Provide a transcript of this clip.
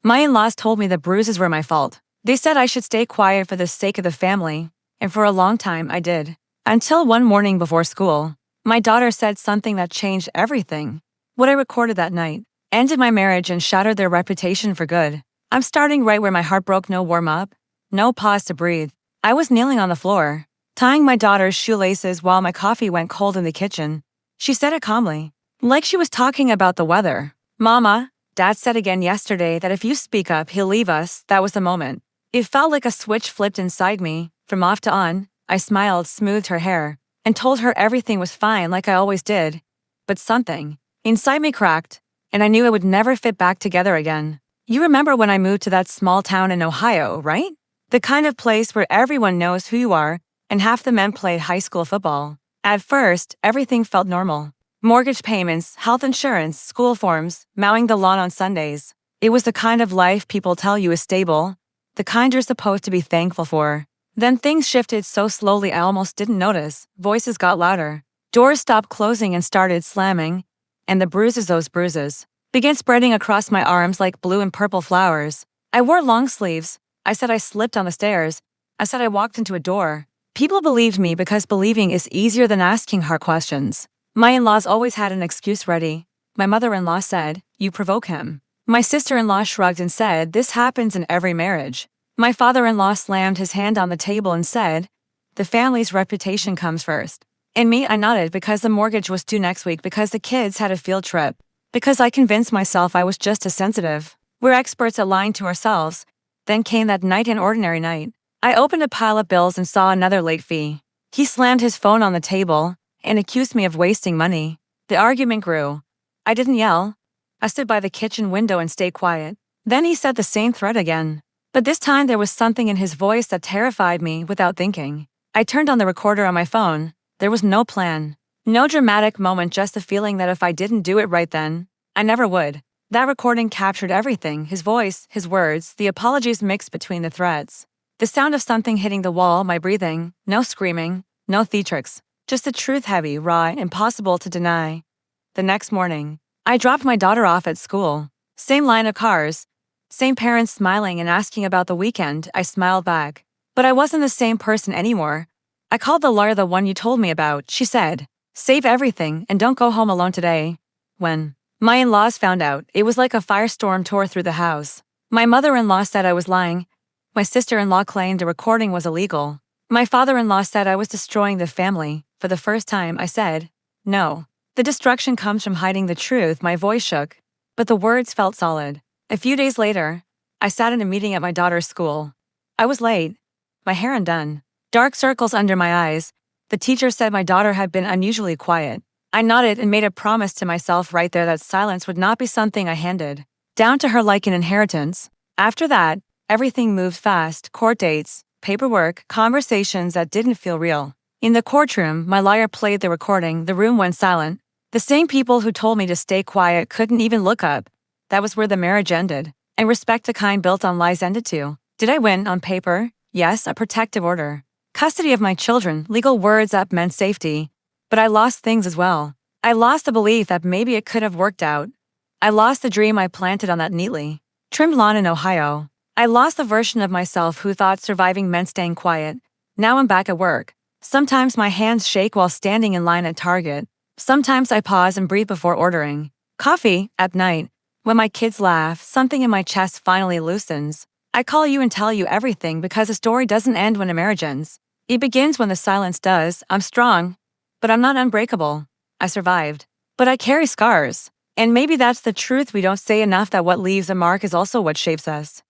My in-laws told me the bruises were my fault. They said I should stay quiet for the sake of the family, and for a long time I did. Until one morning before school, my daughter said something that changed everything. What I recorded that night ended my marriage and shattered their reputation for good. I'm starting right where my heart broke. No warm-up, no pause to breathe. I was kneeling on the floor, tying my daughter's shoelaces while my coffee went cold in the kitchen. She said it calmly, like she was talking about the weather. "Mama, Dad said again yesterday that if you speak up, he'll leave us." That was the moment. It felt like a switch flipped inside me. From off to on, I smiled, smoothed her hair, and told her everything was fine like I always did. But something inside me cracked, and I knew it would never fit back together again. You remember when I moved to that small town in Ohio, right? The kind of place where everyone knows who you are, and half the men played high school football. At first, everything felt normal. Mortgage payments, health insurance, school forms, mowing the lawn on Sundays. It was the kind of life people tell you is stable, the kind you're supposed to be thankful for. Then things shifted so slowly I almost didn't notice. Voices got louder. Doors stopped closing and started slamming. And the bruises, those bruises, began spreading across my arms like blue and purple flowers. I wore long sleeves. I said I slipped on the stairs. I said I walked into a door. People believed me because believing is easier than asking hard questions. My in-laws always had an excuse ready. My mother-in-law said, "You provoke him." My sister-in-law shrugged and said, "This happens in every marriage." My father-in-law slammed his hand on the table and said, "The family's reputation comes first." And me, I nodded because the mortgage was due next week, because the kids had a field trip, because I convinced myself I was just as sensitive. We're experts at lying to ourselves. Then came that night, an ordinary night. I opened a pile of bills and saw another late fee. He slammed his phone on the table and accused me of wasting money. The argument grew. I didn't yell. I stood by the kitchen window and stayed quiet. Then he said the same threat again. But this time there was something in his voice that terrified me. Without thinking, I turned on the recorder on my phone. There was no plan, no dramatic moment, just the feeling that if I didn't do it right then, I never would. That recording captured everything: his voice, his words, the apologies mixed between the threats. The sound of something hitting the wall, my breathing, no screaming, no theatrics, just the truth, heavy, raw, impossible to deny. The next morning, I dropped my daughter off at school. Same line of cars, same parents smiling and asking about the weekend. I smiled back. But I wasn't the same person anymore. I called the lawyer, the one you told me about. She said, "Save everything and don't go home alone today." When my in-laws found out, it was like a firestorm tore through the house. My mother-in-law said I was lying. My sister-in-law claimed the recording was illegal. My father-in-law said I was destroying the family. For the first time, I said, "No. The destruction comes from hiding the truth." My voice shook, but the words felt solid. A few days later, I sat in a meeting at my daughter's school. I was late, my hair undone, dark circles under my eyes. The teacher said my daughter had been unusually quiet. I nodded and made a promise to myself right there that silence would not be something I handed down to her like an inheritance. After that, everything moved fast: court dates, paperwork, conversations that didn't feel real. In the courtroom, my lawyer played the recording. The room went silent. The same people who told me to stay quiet couldn't even look up. That was where the marriage ended. And respect, the kind built on lies, ended too. Did I win on paper? Yes, a protective order, custody of my children, legal words that meant safety. But I lost things as well. I lost the belief that maybe it could have worked out. I lost the dream I planted on that neatly trimmed lawn in Ohio. I lost the version of myself who thought surviving meant staying quiet. Now I'm back at work. Sometimes my hands shake while standing in line at Target. Sometimes I pause and breathe before ordering coffee. At night, when my kids laugh, something in my chest finally loosens. I call you and tell you everything, because a story doesn't end when a marriage ends. It begins when the silence does. I'm strong, but I'm not unbreakable. I survived, but I carry scars. And maybe that's the truth we don't say enough, that what leaves a mark is also what shapes us.